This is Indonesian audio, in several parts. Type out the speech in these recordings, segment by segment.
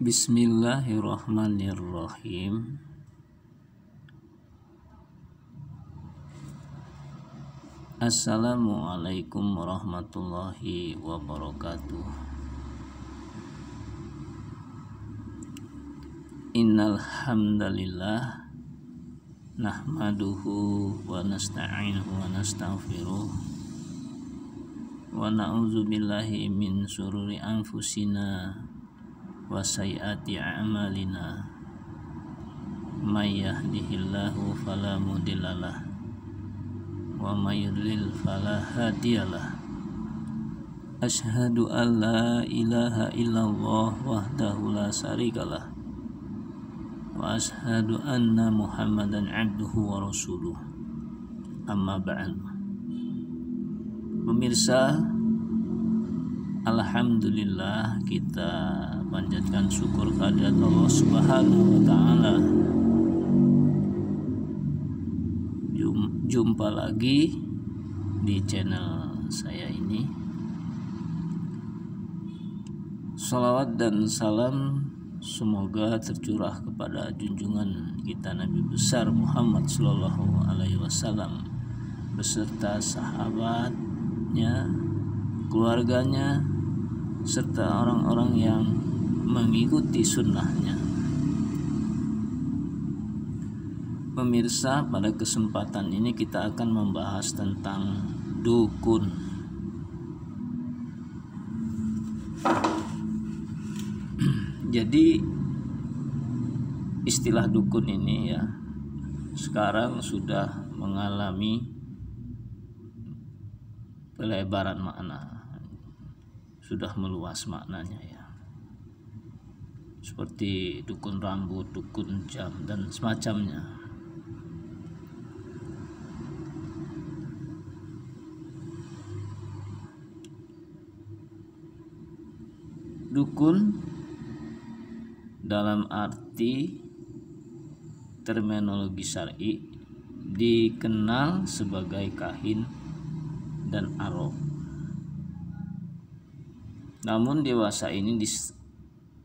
Bismillahirrahmanirrahim. Assalamualaikum warahmatullahi wabarakatuh. Innal hamdalillah nahmaduhu wa nasta'inuhu wa nastaghfiruh wa na'udzu billahi min syururi anfusina wa sayyiati a'malina. May yahdihillahu fala mudhillalah wa may yudlil fala hadiyalah. Asyhadu an la ilaha illallah wahdahu la syarikalah wa asyhadu anna Muhammadan abduhu wa rasuluh. Amma ba'd. Pemirsa, alhamdulillah, kita panjatkan syukur kehadirat Allah Subhanahu wa taala. Jumpa lagi di channel saya ini. Salawat dan salam semoga tercurah kepada junjungan kita Nabi besar Muhammad Sallallahu Alaihi Wasallam beserta sahabatnya, keluarganya, serta orang-orang yang mengikuti sunnahnya. Pemirsa, pada kesempatan ini kita akan membahas tentang dukun. Jadi istilah dukun ini ya sekarang sudah mengalami pelebaran makna, sudah meluas maknanya ya, seperti dukun rambut, dukun jam, dan semacamnya. Dukun dalam arti terminologi syar'i dikenal sebagai kahin dan arwah. Namun dewasa ini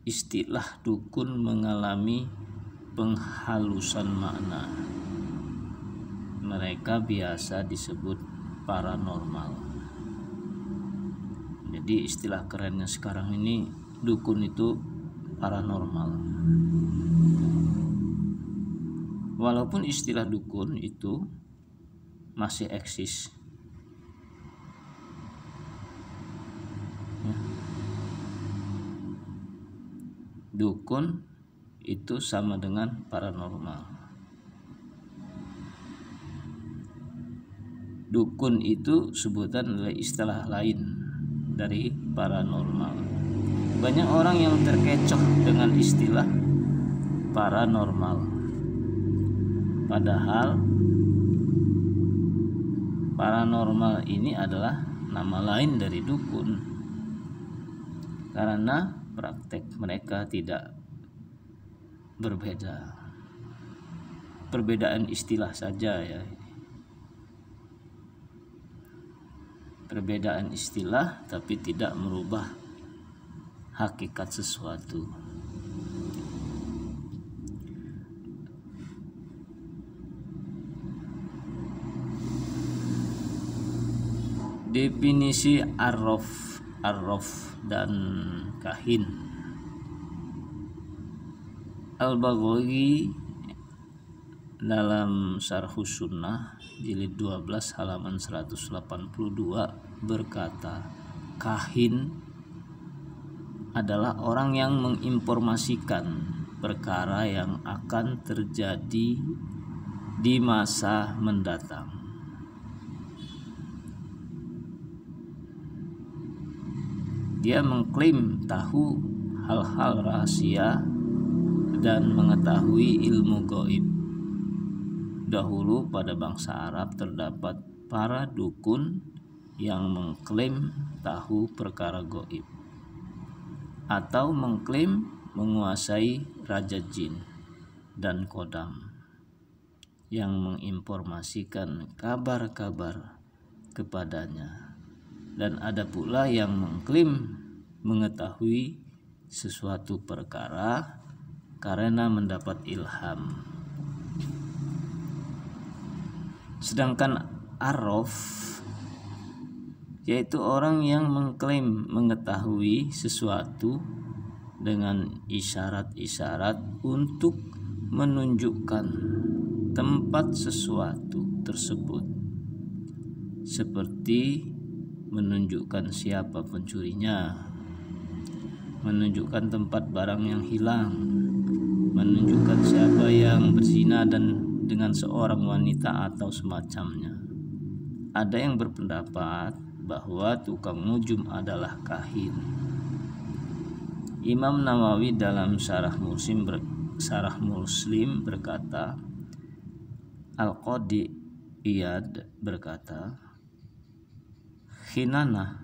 istilah dukun mengalami penghalusan makna. Mereka biasa disebut paranormal. Jadi istilah kerennya sekarang ini dukun itu paranormal. Walaupun istilah dukun itu masih eksis, dukun itu sama dengan paranormal. Dukun itu sebutan adalah istilah lain dari paranormal. Banyak orang yang terkecoh dengan istilah paranormal, padahal paranormal ini adalah nama lain dari dukun, karena praktek mereka tidak berbeda. Perbedaan istilah saja ya. Perbedaan istilah tapi tidak merubah hakikat sesuatu. Definisi arraf dan kahin. Al-Baghawi dalam Syarhus Sunnah jilid 12 halaman 182 berkata, kahin adalah orang yang menginformasikan perkara yang akan terjadi di masa mendatang. Dia mengklaim tahu hal-hal rahasia dan mengetahui ilmu gaib. Dahulu pada bangsa Arab terdapat para dukun yang mengklaim tahu perkara gaib atau mengklaim menguasai raja jin dan kodam yang menginformasikan kabar-kabar kepadanya. Dan ada pula yang mengklaim mengetahui sesuatu perkara karena mendapat ilham. Sedangkan arraf yaitu orang yang mengklaim mengetahui sesuatu dengan isyarat-isyarat untuk menunjukkan tempat sesuatu tersebut, seperti menunjukkan siapa pencurinya, menunjukkan tempat barang yang hilang, menunjukkan siapa yang berzina dan dengan seorang wanita atau semacamnya. Ada yang berpendapat bahwa tukang nujum adalah kahin. Imam Nawawi dalam Syarah Muslim berkata, Al-Qadi Iyad berkata, khinanah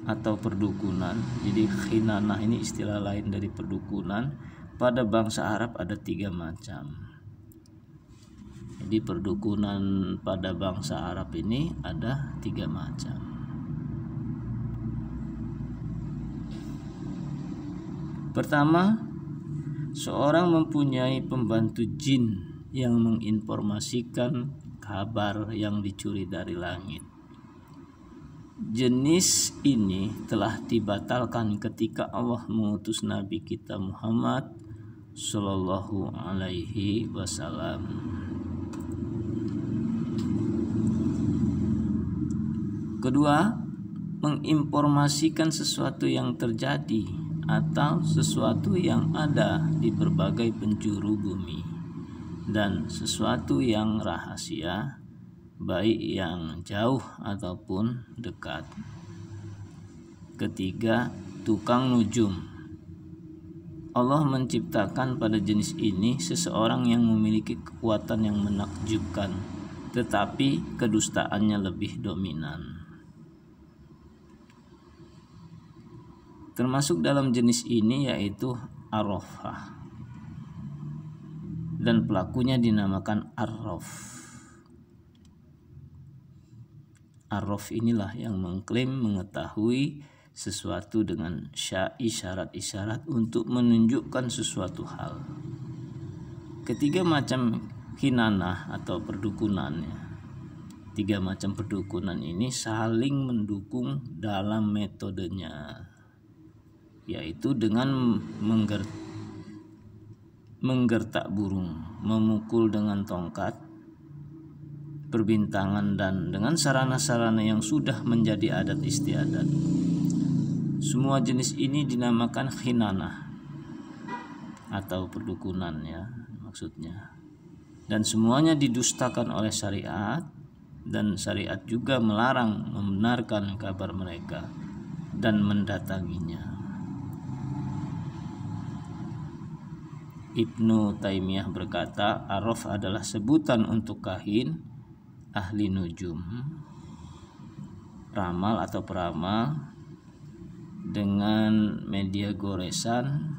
atau perdukunan. Jadi khinanah ini istilah lain dari perdukunan. Pada bangsa Arab ada 3 macam. Jadi perdukunan pada bangsa Arab ini ada 3 macam. Pertama, seorang mempunyai pembantu jin yang menginformasikan kabar yang dicuri dari langit. Jenis ini telah dibatalkan ketika Allah mengutus Nabi kita Muhammad Sallallahu Alaihi Wasallam. Kedua, menginformasikan sesuatu yang terjadi atau sesuatu yang ada di berbagai penjuru bumi dan sesuatu yang rahasia, baik yang jauh ataupun dekat. Ketiga, tukang nujum. Allah menciptakan pada jenis ini seseorang yang memiliki kekuatan yang menakjubkan, tetapi kedustaannya lebih dominan. Termasuk dalam jenis ini yaitu arrafah, dan pelakunya dinamakan arraf. Arraf inilah yang mengklaim mengetahui sesuatu dengan isyarat-isyarat untuk menunjukkan sesuatu hal. Ketiga macam khinanah atau perdukunannya. 3 macam perdukunan ini saling mendukung dalam metodenya, yaitu dengan menggertak burung, memukul dengan tongkat, perbintangan, dan dengan sarana-sarana yang sudah menjadi adat istiadat. Semua jenis ini dinamakan khinanah atau perdukunan ya maksudnya. Dan semuanya didustakan oleh syariat, dan syariat juga melarang membenarkan kabar mereka dan mendatanginya. Ibnu Taimiyah berkata, arraf adalah sebutan untuk kahin, ahli nujum, ramal atau peramal dengan media goresan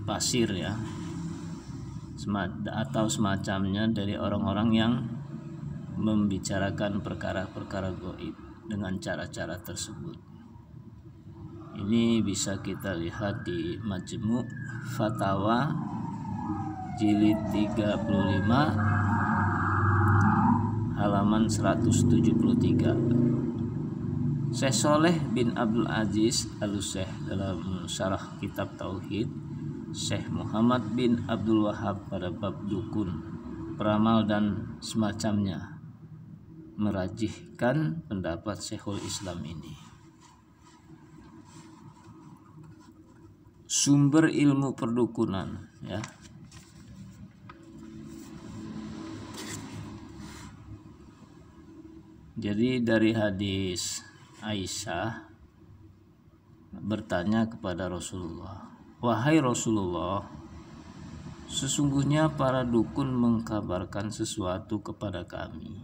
pasir ya, atau semacamnya dari orang-orang yang membicarakan perkara-perkara gaib dengan cara-cara tersebut. Ini bisa kita lihat di Majmu' Fatawa jilid 35 halaman 173. Syekh Sholeh bin Abdul Aziz Al-Syekh dalam syarah kitab Tauhid, Syekh Muhammad bin Abdul Wahab pada bab dukun, peramal dan semacamnya merajihkan pendapat Syekhul Islam ini. Sumber ilmu perdukunan ya. Jadi dari hadis Aisyah bertanya kepada Rasulullah, "Wahai Rasulullah, sesungguhnya para dukun mengkabarkan sesuatu kepada kami,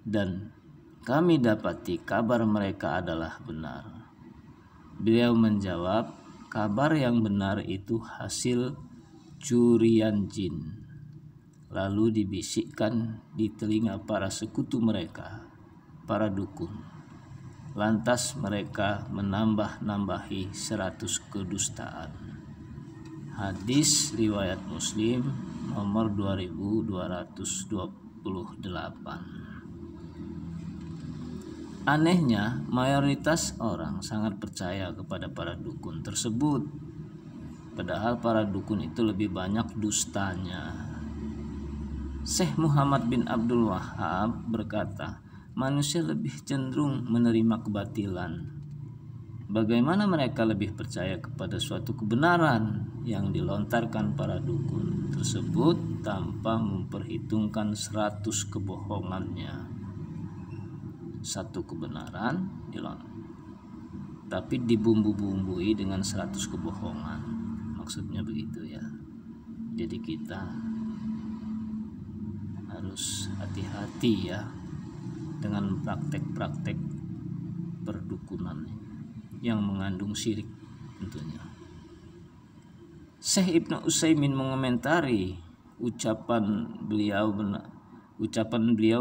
dan kami dapati kabar mereka adalah benar." Beliau menjawab, kabar yang benar itu hasil curian jin. lalu dibisikkan di telinga para sekutu mereka, para dukun. Lantas mereka menambah-nambahi 100 kedustaan. Hadis riwayat Muslim nomor 2228. Anehnya, mayoritas orang sangat percaya kepada para dukun tersebut, padahal para dukun itu lebih banyak dustanya. Syekh Muhammad bin Abdul Wahab berkata, manusia lebih cenderung menerima kebatilan. Bagaimana mereka lebih percaya kepada suatu kebenaran yang dilontarkan para dukun tersebut tanpa memperhitungkan 100 kebohongannya. Satu kebenaran tapi dibumbu-bumbui dengan 100 kebohongan. Maksudnya begitu ya. Jadi kita harus hati-hati ya dengan praktek-praktek perdukunan yang mengandung syirik tentunya. Syekh Ibnu Utsaimin mengomentari ucapan beliau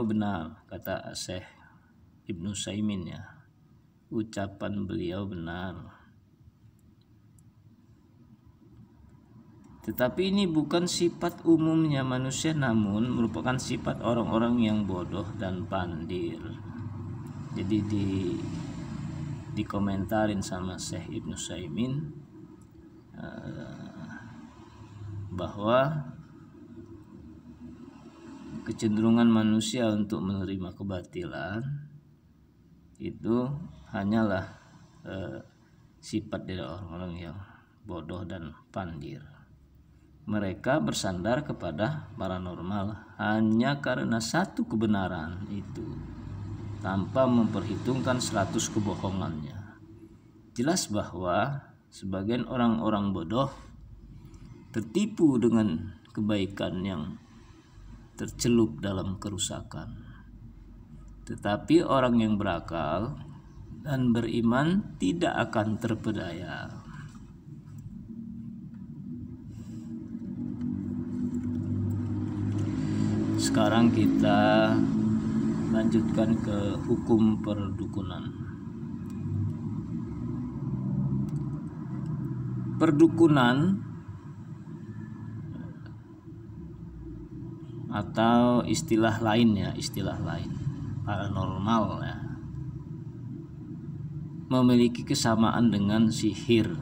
benar, kata Syekh Ibnu Utsaimin ya. Ucapan beliau benar. Tetapi ini bukan sifat umumnya manusia, namun merupakan sifat orang-orang yang bodoh dan pandir. Jadi dikomentarin sama Syekh Ibnu Utsaimin bahwa kecenderungan manusia untuk menerima kebatilan itu hanyalah sifat dari orang-orang yang bodoh dan pandir. Mereka bersandar kepada paranormal hanya karena satu kebenaran itu, tanpa memperhitungkan 100 kebohongannya. Jelas bahwa sebagian orang-orang bodoh tertipu dengan kebaikan yang tercelup dalam kerusakan. Tetapi orang yang berakal dan beriman tidak akan terpedaya. Sekarang kita lanjutkan ke hukum perdukunan. Perdukunan atau istilah lain paranormal ya, memiliki kesamaan dengan sihir.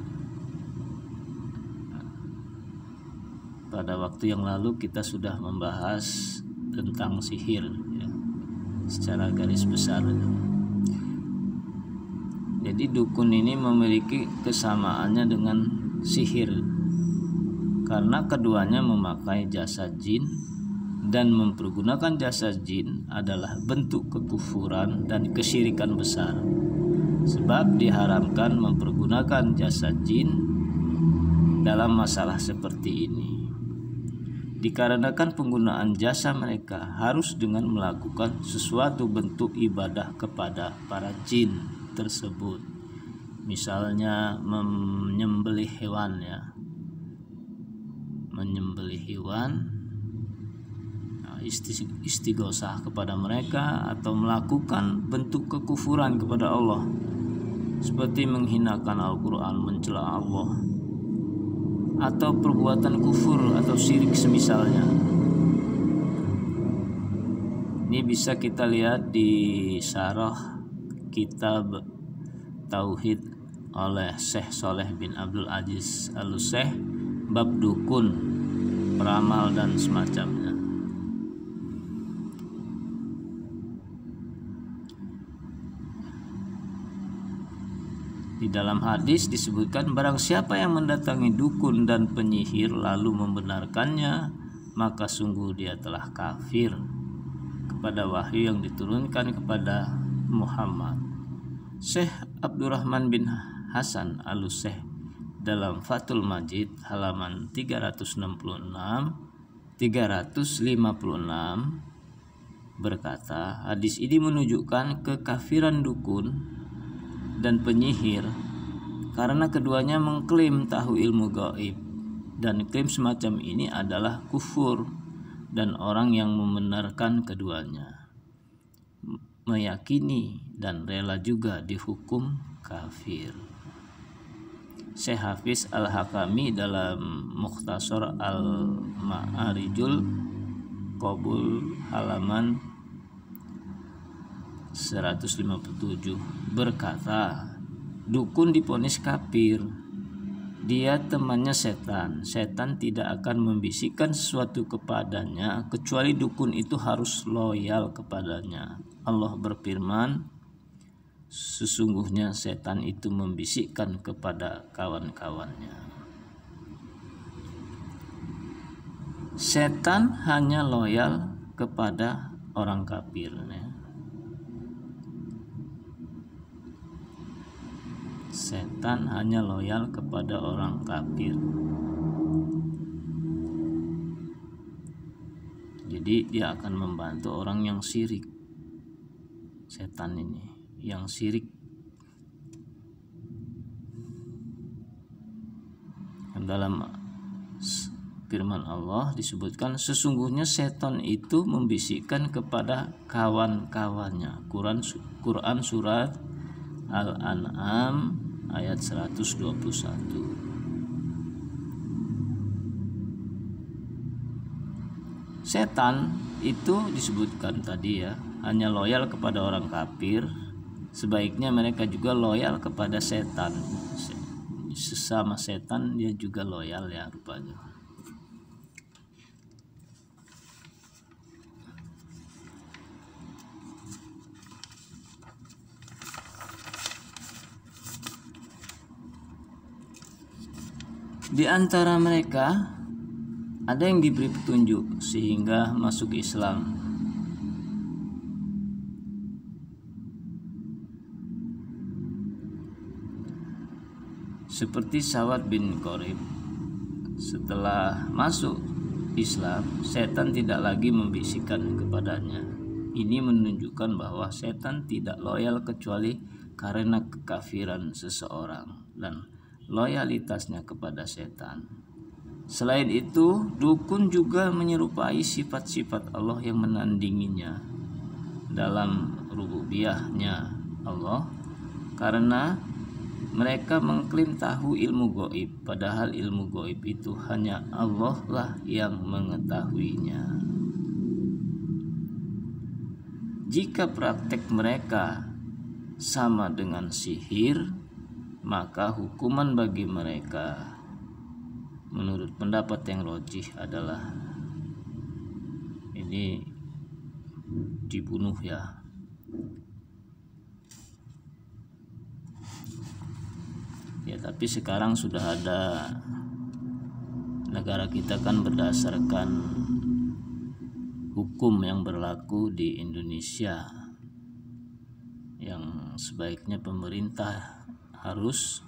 Pada waktu yang lalu kita sudah membahas tentang sihir ya, secara garis besar. Jadi dukun ini memiliki kesamaannya dengan sihir karena keduanya memakai jasa jin, dan mempergunakan jasa jin adalah bentuk kekufuran dan kesyirikan besar, sebab diharamkan mempergunakan jasa jin dalam masalah seperti ini, dikarenakan penggunaan jasa mereka harus dengan melakukan sesuatu bentuk ibadah kepada para jin tersebut. Misalnya menyembelih hewan ya, istighosah kepada mereka, atau melakukan bentuk kekufuran kepada Allah seperti menghinakan Al-Quran, mencela Allah, atau perbuatan kufur atau syirik semisalnya. Ini bisa kita lihat di syarah kitab Tauhid oleh Syekh Shaleh bin Abdul Aziz Al-Syekh bab dukun, peramal dan semacamnya. Di dalam hadis disebutkan, barang siapa yang mendatangi dukun dan penyihir lalu membenarkannya, maka sungguh dia telah kafir kepada wahyu yang diturunkan kepada Muhammad. Syekh Abdurrahman bin Hasan Al-Syekh dalam Fathul Majid halaman 356 berkata, hadis ini menunjukkan kekafiran dukun dan penyihir karena keduanya mengklaim tahu ilmu gaib, dan klaim semacam ini adalah kufur dan orang yang membenarkan keduanya, meyakini dan rela juga dihukum kafir. Syekh Hafiz Al-Hakami dalam Mukhtasar Al-Ma'arijul Qabul halaman 157 berkata, dukun divonis kafir. Dia temannya setan. Setan tidak akan membisikkan sesuatu kepadanya kecuali dukun itu harus loyal kepadanya. Allah berfirman, sesungguhnya setan itu membisikkan kepada kawan-kawannya. Setan hanya loyal kepada orang kafir. Setan hanya loyal kepada orang kafir. Jadi dia akan membantu orang yang syirik. Setan ini yang syirik. Dalam firman Allah disebutkan, sesungguhnya setan itu membisikkan kepada kawan-kawannya. Quran surat Al-An'am ayat 121. Setan itu disebutkan tadi ya, hanya loyal kepada orang kafir. Sebaiknya mereka juga loyal kepada setan. Sesama setan dia juga loyal ya rupanya. Di antara mereka ada yang diberi petunjuk sehingga masuk Islam. Seperti Sawad bin Qorib. Setelah masuk Islam, setan tidak lagi membisikkan kepadanya. Ini menunjukkan bahwa setan tidak loyal kecuali karena kekafiran seseorang dan loyalitasnya kepada setan. Selain itu, dukun juga menyerupai sifat-sifat Allah yang menandinginya dalam rububiyahnya Allah, karena mereka mengklaim tahu ilmu gaib, padahal ilmu gaib itu hanya Allah lah yang mengetahuinya. Jika praktek mereka sama dengan sihir, maka hukuman bagi mereka menurut pendapat yang rajih adalah ini dibunuh ya. Ya, tapi sekarang sudah ada, negara kita kan berdasarkan hukum yang berlaku di Indonesia, yang sebaiknya pemerintah harus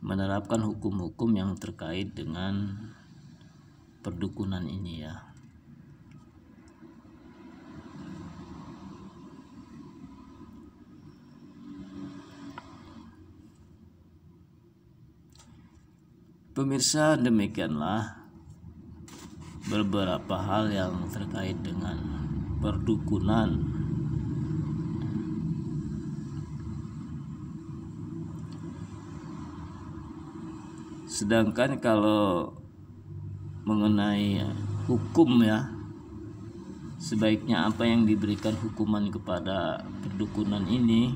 menerapkan hukum-hukum yang terkait dengan perdukunan ini ya. Pemirsa, demikianlah beberapa hal yang terkait dengan perdukunan. Sedangkan kalau mengenai hukum ya, sebaiknya apa yang diberikan hukuman kepada perdukunan ini,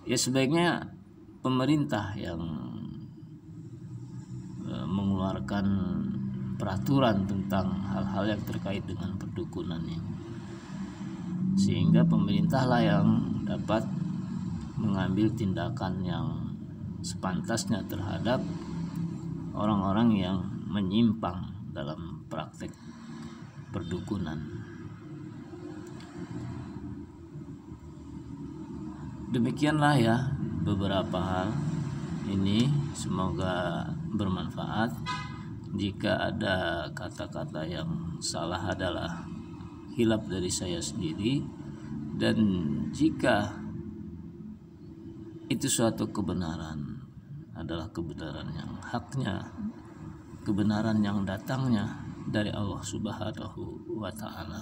ya sebaiknya pemerintah yang mengeluarkan peraturan tentang hal-hal yang terkait dengan perdukunan ini, sehingga pemerintahlah yang dapat mengambil tindakan yang sepantasnya terhadap orang-orang yang menyimpang dalam praktek perdukunan. Demikianlah ya beberapa hal ini, semoga bermanfaat. Jika ada kata-kata yang salah adalah hilaf dari saya sendiri, dan jika itu suatu kebenaran adalah kebenaran yang haknya kebenaran yang datangnya dari Allah Subhanahu wa taala.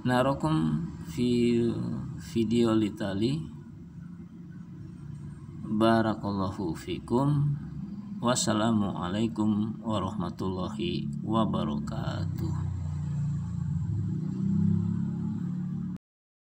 Narakum fi video litali. Barakallahu fikum. Wassalamualaikum warahmatullahi wabarakatuh.